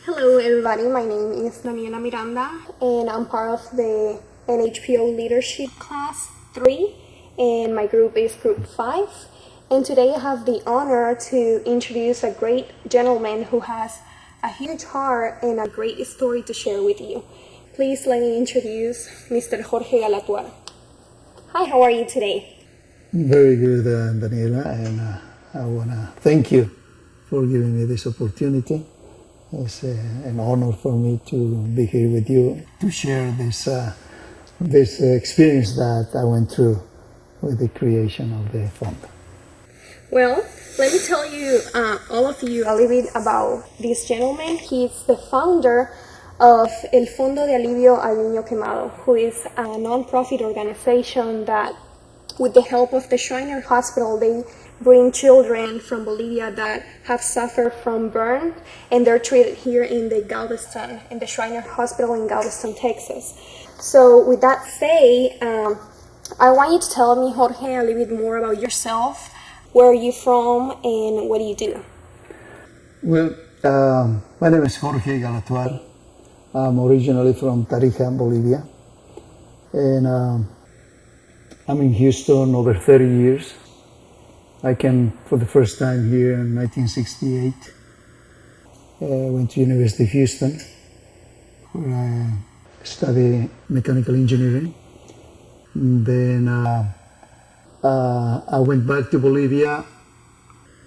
Hello everybody, my name is Daiela Miranda and I'm part of the NHPO Leadership Class 3 and my group is Group 5. And today I have the honor to introduce a great gentleman who has a huge heart and a great story to share with you. Please let me introduce Mr. Jorge Galatoire. Hi, how are you today? Very good, Daiela, and I want to thank you for giving me this opportunity. It's an honor for me to be here with you to share this experience that I went through with the creation of the fund. Well, let me tell you, all of you, a little bit about this gentleman. He's the founder of El Fondo de Alivio al Niño Quemado, who is a non-profit organization that, with the help of the Shriner Hospital, they bring children from Bolivia that have suffered from burn, and they're treated here in the Shriner Hospital in Galveston, Texas. So with that said, I want you to tell me, Jorge, a little bit more about yourself. Where are you from and what do you do? Well, my name is Jorge Galatoire. I'm originally from Tarija, Bolivia, and I'm in Houston over 30 years. I came for the first time here in 1968. Went to University of Houston, where I studied mechanical engineering. Then I went back to Bolivia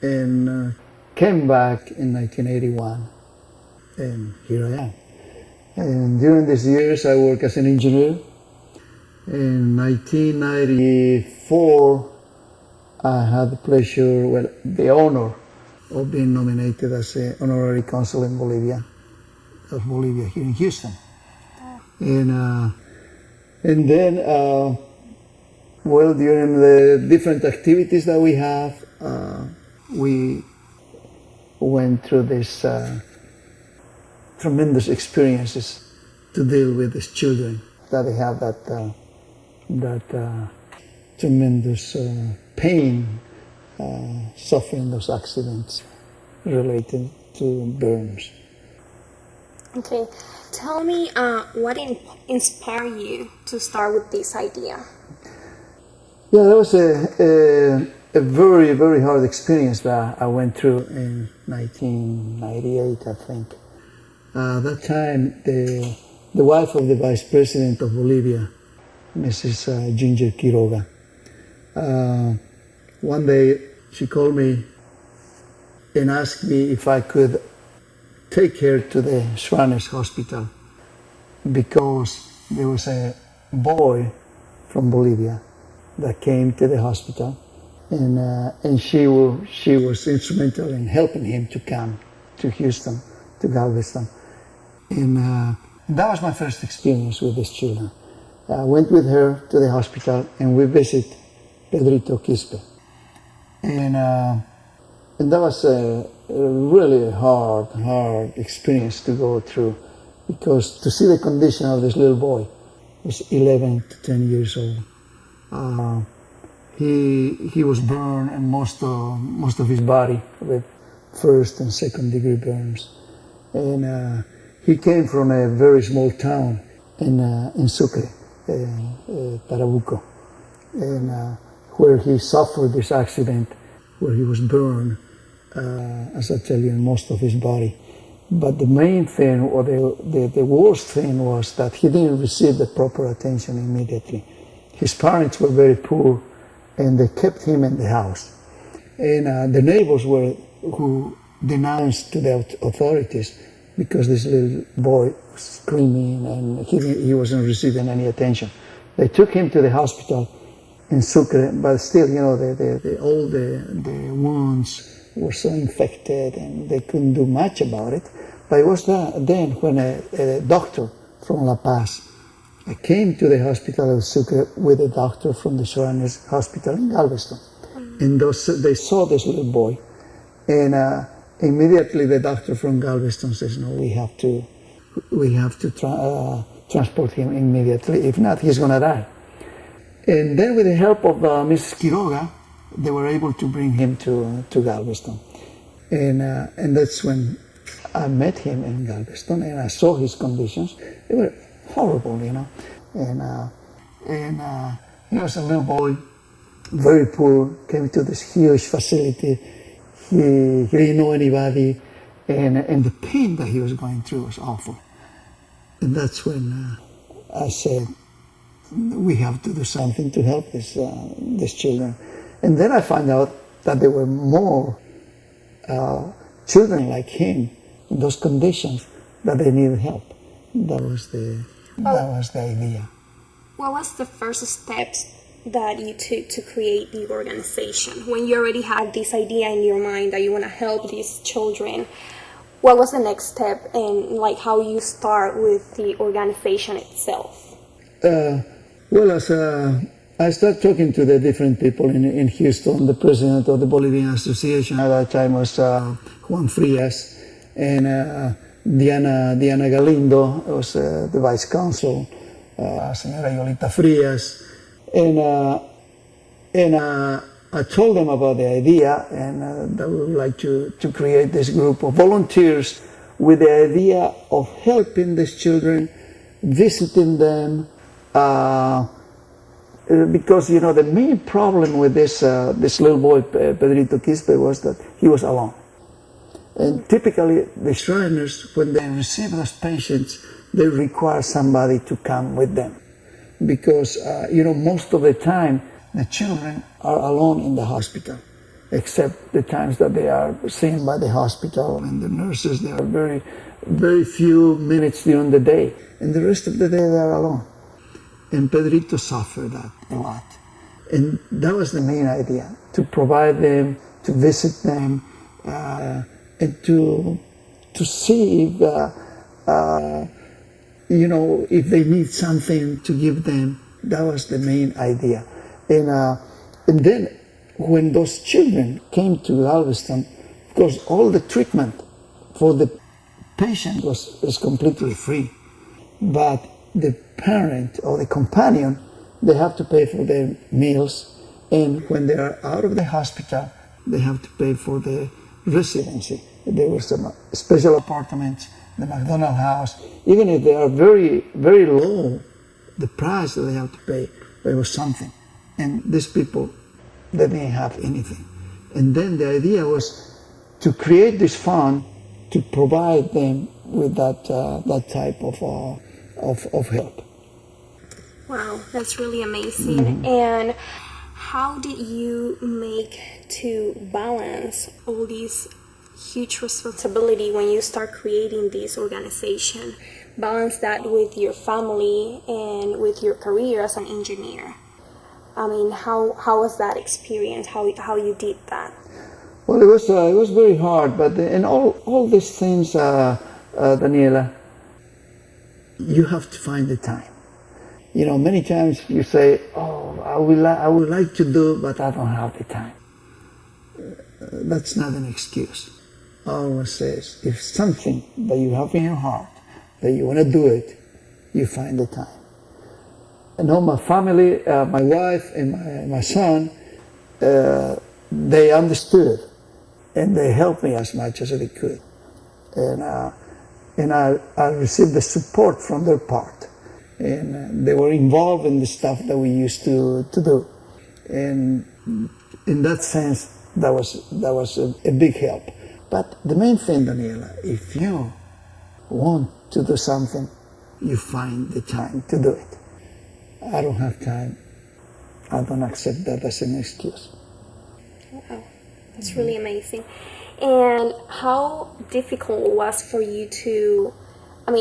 and came back in 1981, and here I am. And during these years, I worked as an engineer. In 1994, I had the pleasure, the honor of being nominated as an honorary consul in Bolivia here in Houston. And then, during the different activities that we have, we went through these tremendous experiences to deal with these children that they have that tremendous pain, suffering those accidents related to burns. Okay, tell me what inspired you to start with this idea? Yeah, that was a very, very hard experience that I went through in 1998, I think. That time, the wife of the vice president of Bolivia, Mrs. Ginger Quiroga, one day she called me and asked me if I could take her to the Shriners Hospital because there was a boy from Bolivia that came to the hospital, and she was instrumental in helping him to come to Houston, to Galveston. And that was my first experience with these children. I went with her to the hospital and we visited Pedrito Quispe. And that was a really hard experience to go through, because to see the condition of this little boy, was 11 to 10 years old. He was burned in most of his body with first and second degree burns. And he came from a very small town in Sucre, Tarabuco, and where he suffered this accident, where he was burned, as I tell you, in most of his body. But the main thing, or the worst thing, was that he didn't receive the proper attention immediately. His parents were very poor, and they kept him in the house. And the neighbors who denounced to the authorities because this little boy was screaming and he wasn't receiving any attention. They took him to the hospital in Sucre, but still, all the wounds were so infected and they couldn't do much about it. But it was then when a doctor from La Paz came to the hospital of Sucre with a doctor from the Shriners Hospital in Galveston. And they saw this little boy, and immediately the doctor from Galveston says, "No, we have to transport him immediately. If not, he's going to die." And then with the help of Mrs. Quiroga, they were able to bring him to Galveston. And that's when I met him in Galveston and I saw his conditions. They were horrible, you know. And he was a little boy, very poor, came to this huge facility. He didn't know anybody, and the pain that he was going through was awful. And that's when I said, we have to do something to help these children. And then I found out that there were more children like him in those conditions that they needed help. That was the idea. What was the first steps that you took to create the organization? When you already had this idea in your mind that you want to help these children, what was the next step and like how you start with the organization itself? Well, as I started talking to the different people in Houston, the president of the Bolivian Association at that time was Juan Frias, and Diana Galindo was the vice consul, Señora Yolita Frias, and I told them about the idea and that we would like to create this group of volunteers with the idea of helping these children, visiting them, because you know the main problem with this little boy Pedrito Quispe was that he was alone. And typically the Shriners, when they receive those patients, they require somebody to come with them, because you know most of the time the children are alone in the hospital, except the times that they are seen by the hospital and the nurses. They are very, very few minutes during the day, and the rest of the day they are alone. And Pedrito suffered that a lot. And that was the main idea, to provide them, to visit them, and to see if, you know, if they need something to give them. That was the main idea. And then when those children came to Galveston, of course, all the treatment for the patient was completely free. But the parent or the companion, they have to pay for their meals, and when they are out of the hospital, they have to pay for the residency. There were some special apartments, the McDonald house. Even if they are very, very low, the price that they have to pay, there was something. And these people, they didn't have anything. And then the idea was to create this fund to provide them with that type of help. Wow, that's really amazing. Mm-hmm. And how did you make to balance all these huge responsibility when you start creating this organization? Balance that with your family and with your career as an engineer. I mean, how was that experience? How you did that? Well, it was very hard, but in all these things, Daiela, you have to find the time. You know, many times you say, "Oh, I would like to do, but I don't have the time." That's not an excuse. I always say, if something that you have in your heart that you want to do it, you find the time. I know my family, my wife and my son, they understood and they helped me as much as they could. And I received the support from their part. And they were involved in the stuff that we used to do. And in that sense, that was a big help. But the main thing, Daiela, if you want to do something, you find the time to do it. I don't have time. I don't accept that as an excuse. Wow, that's really amazing. And how difficult it was for you to,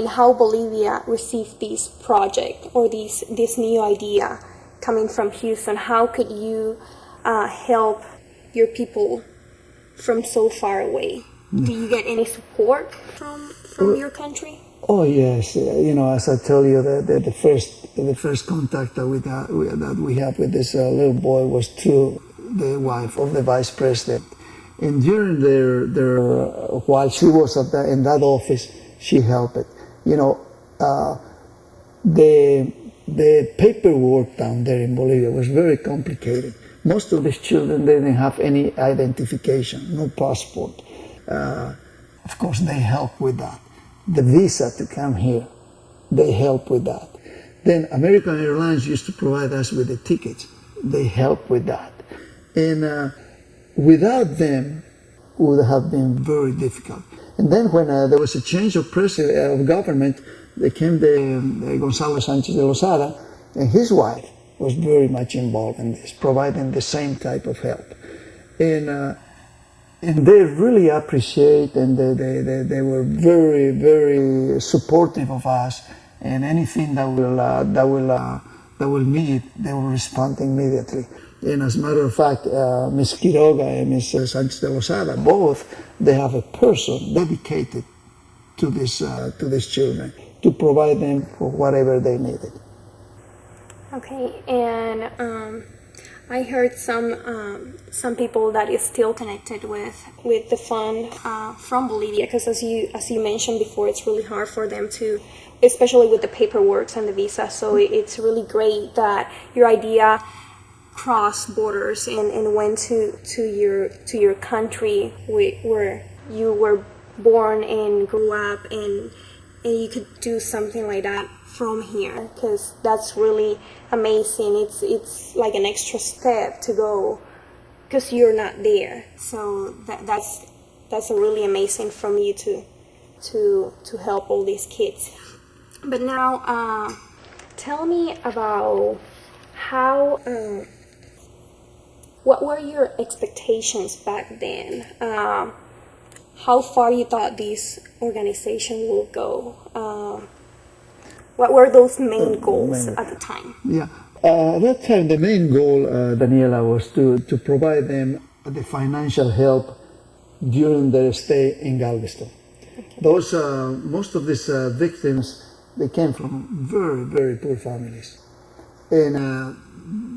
how Bolivia received this project or this new idea coming from Houston? How could you help your people from so far away? Do you get any support from your country? Oh yes, as I tell you, the first contact that we had with this little boy was through the wife of the vice president, and during their while she was in that office, she helped it. The paperwork down there in Bolivia was very complicated. Most of these children, they didn't have any identification, no passport. of course, they help with that. The visa to come here, they help with that. Then American Airlines used to provide us with the tickets. They help with that. And without them, it would have been very difficult. And then when there was a change of president, of government, they came the Gonzalo Sanchez de Lozada, and his wife was very much involved in this, providing the same type of help. And they really appreciate, and they were very, very supportive of us, and anything that will need, they will respond immediately. And as a matter of fact, Ms. Quiroga and Ms. Sanchez de Lozada, both, they have a person dedicated to these children to provide them for whatever they needed. Okay, and I heard some people that is still connected with the fund from Bolivia, because as you mentioned before, it's really hard for them to, especially with the paperwork and the visa. So it's really great that your idea crossed borders and went to your country where you were born and grew up, and you could do something like that from here, because that's really amazing. It's like an extra step to go because you're not there. So that's a really amazing from you to help all these kids. But now tell me about how what were your expectations back then? How far you thought this organization will go? What were those main goals at the time? Yeah, at that time the main goal, Daiela, was to provide them the financial help during their stay in Galveston. Okay. Those most of these victims, they came from very, very poor families, and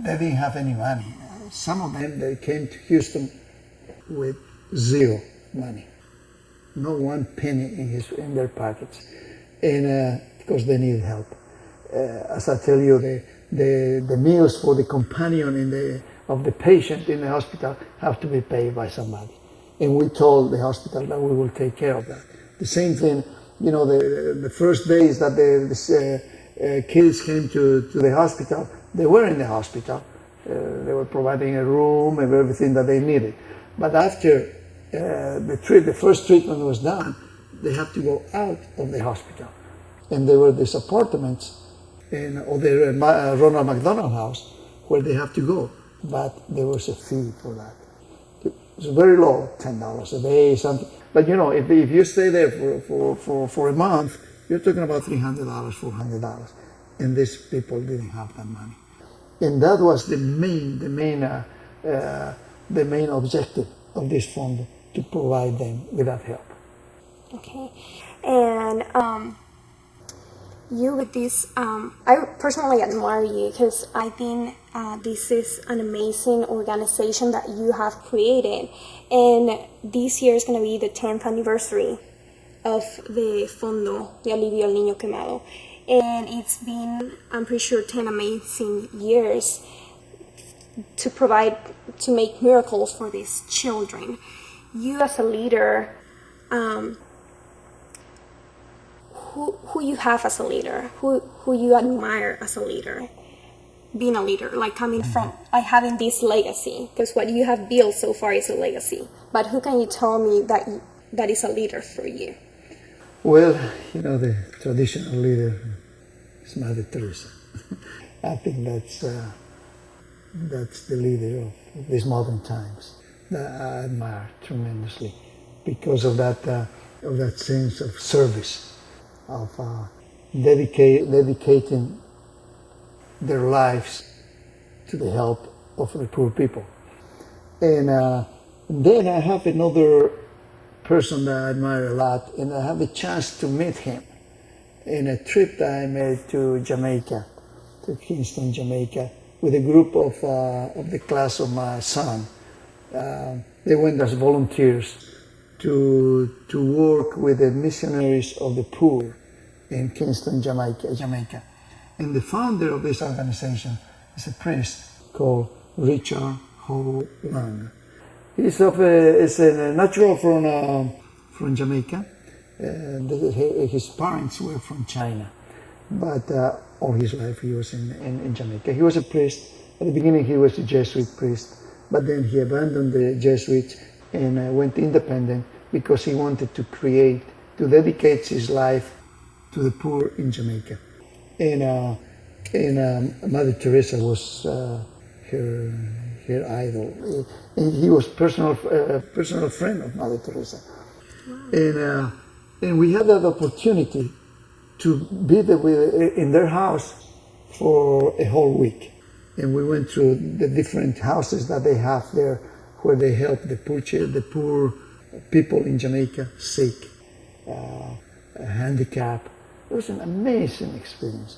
they didn't have any money. Some of them, they came to Houston with zero money, no one penny in their pockets, and because they needed help. As I tell you, the meals for the companion of the patient in the hospital have to be paid by somebody, and we told the hospital that we will take care of that. The same thing, you know, the first days that the kids came to the hospital, they were in the hospital. They were providing a room and everything that they needed. But after the first treatment was done, they had to go out of the hospital. And there were these apartments or the Ronald McDonald House where they have to go. But there was a fee for that. It was very low, $10 a day, something. But you know, if you stay there for a month, you're talking about $300, $400. And these people didn't have that money. And that was the main objective of this fund, to provide them with that help. Okay, and you with this, I personally admire you, because I think this is an amazing organization that you have created, and this year is going to be the 10th anniversary of the Fondo de Alivio al Niño Quemado. And it's been, I'm pretty sure, 10 amazing years to make miracles for these children. You as a leader, who you have as a leader, who you admire as a leader, being a leader, like coming from, like having this legacy, because what you have built so far is a legacy. But who can you tell me that is a leader for you? Well, you know, the traditional leader is Mother Teresa. I think that's the leader of these modern times that I admire tremendously, because of that sense of service, of dedicating their lives to the help of the poor people. And then I have another person that I admire a lot, and I have a chance to meet him in a trip that I made to Jamaica, to Kingston, Jamaica, with a group of the class of my son. They went as volunteers to work with the missionaries of the poor in Kingston, Jamaica. And the founder of this organization is a priest called Richard Ho Lang. He's a natural from Jamaica. His parents were from China, but all his life he was in Jamaica. He was a priest. At the beginning he was a Jesuit priest, but then he abandoned the Jesuits and went independent because he wanted to dedicate his life to the poor in Jamaica. And Mother Teresa was her idol. And he was personal friend of Mother Teresa. Wow. And we had that opportunity to be in their house for a whole week. And we went through the different houses that they have there, where they help the poor people in Jamaica, sick, handicapped. It was an amazing experience.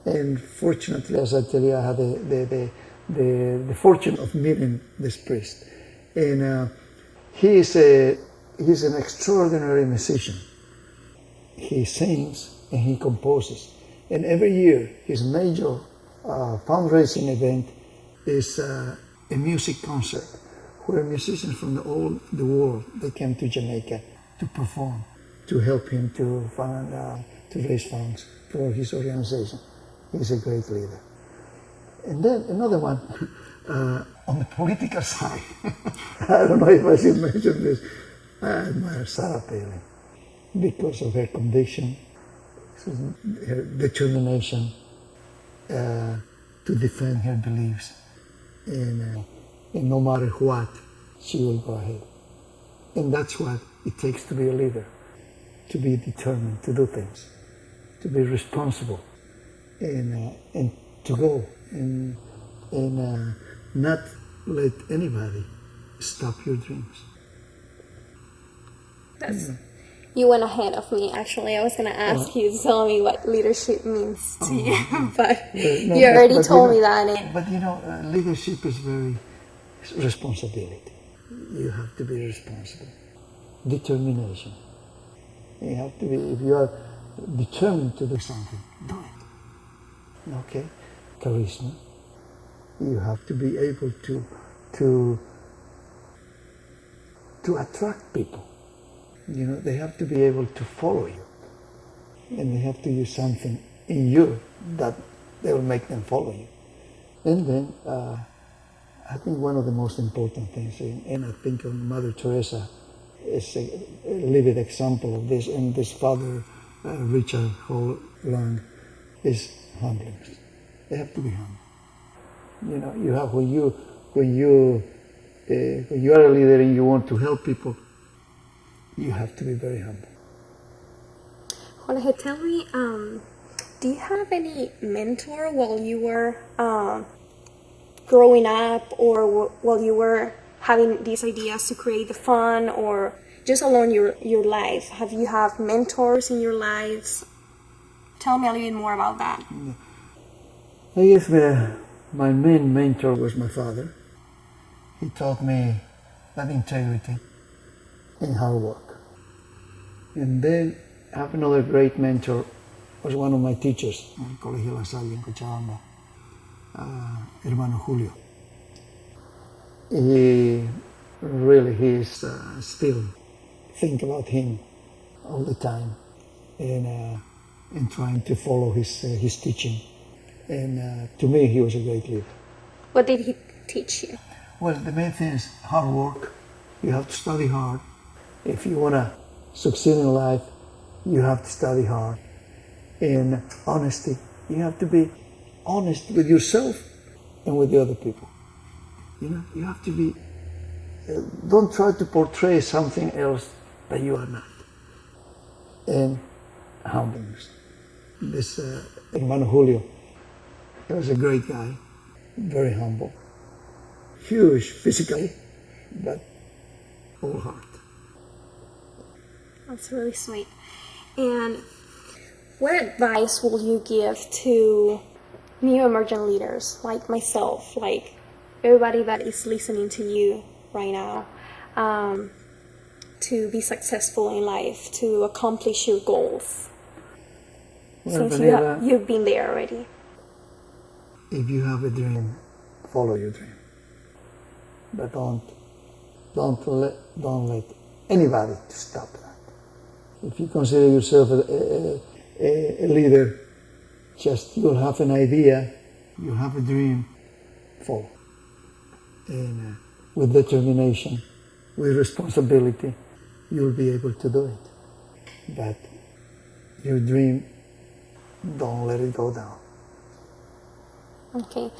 And fortunately, as I tell you, I had the fortune of meeting this priest. And he's an extraordinary musician. He sings and he composes. And every year, his major fundraising event is a music concert where musicians from all the world, they came to Jamaica to perform, to help him to raise funds for his organization. He's a great leader. And then another one, on the political side, I don't know if I should mention this, I admire Sarah Palin because of her conviction, her determination to defend her beliefs, and no matter what, she will go ahead. And that's what it takes to be a leader, to be determined to do things, to be responsible, and to go and not let anybody stop your dreams. You went ahead of me, actually. I was going to ask you to tell me what leadership means to you, but you already told me that. But leadership is very responsibility. You have to be responsible. Determination. You have to be, if you are determined to do something, do it. Okay? Charisma. You have to be able to attract people. They have to be able to follow you. And they have to use something in you that they will make them follow you. And then, I think one of the most important things, and I think of Mother Teresa is a living example of this, and this Father Richard Long is humbleness. They have to be humble. You have when you are a leader and you want to help people, you have to be very humble. Jorge, tell me, do you have any mentor while you were growing up, or while you were having these ideas to create the fund, or just along your life? Have you have mentors in your lives? Tell me a little bit more about that. I guess my main mentor was my father. He taught me that integrity and hard work. And then I have another great mentor, was one of my teachers in el Colegio La Salle in Cochabamba, Hermano Julio. He is still think about him all the time, and trying to follow his teaching. And to me, he was a great leader. What did he teach you? Well, the main thing is hard work. You have to study hard. If you want to succeed in life, you have to study hard. And honesty. You have to be honest with yourself and with the other people. You have to be, don't try to portray something else that you are not. And humbleness. This Hermano Julio, he was a great guy, very humble, huge physically, but all heart. That's really sweet. And what advice will you give to new emerging leaders like myself, like everybody that is listening to you right now, to be successful in life, to accomplish your goals? Well, Since Daiela, you've been there already. If you have a dream, follow your dream. But don't let anybody to stop that. If you consider yourself a leader, just you'll have an idea, you have a dream, follow. And with determination, with responsibility, you'll be able to do it. But your dream, don't let it go down. Okay.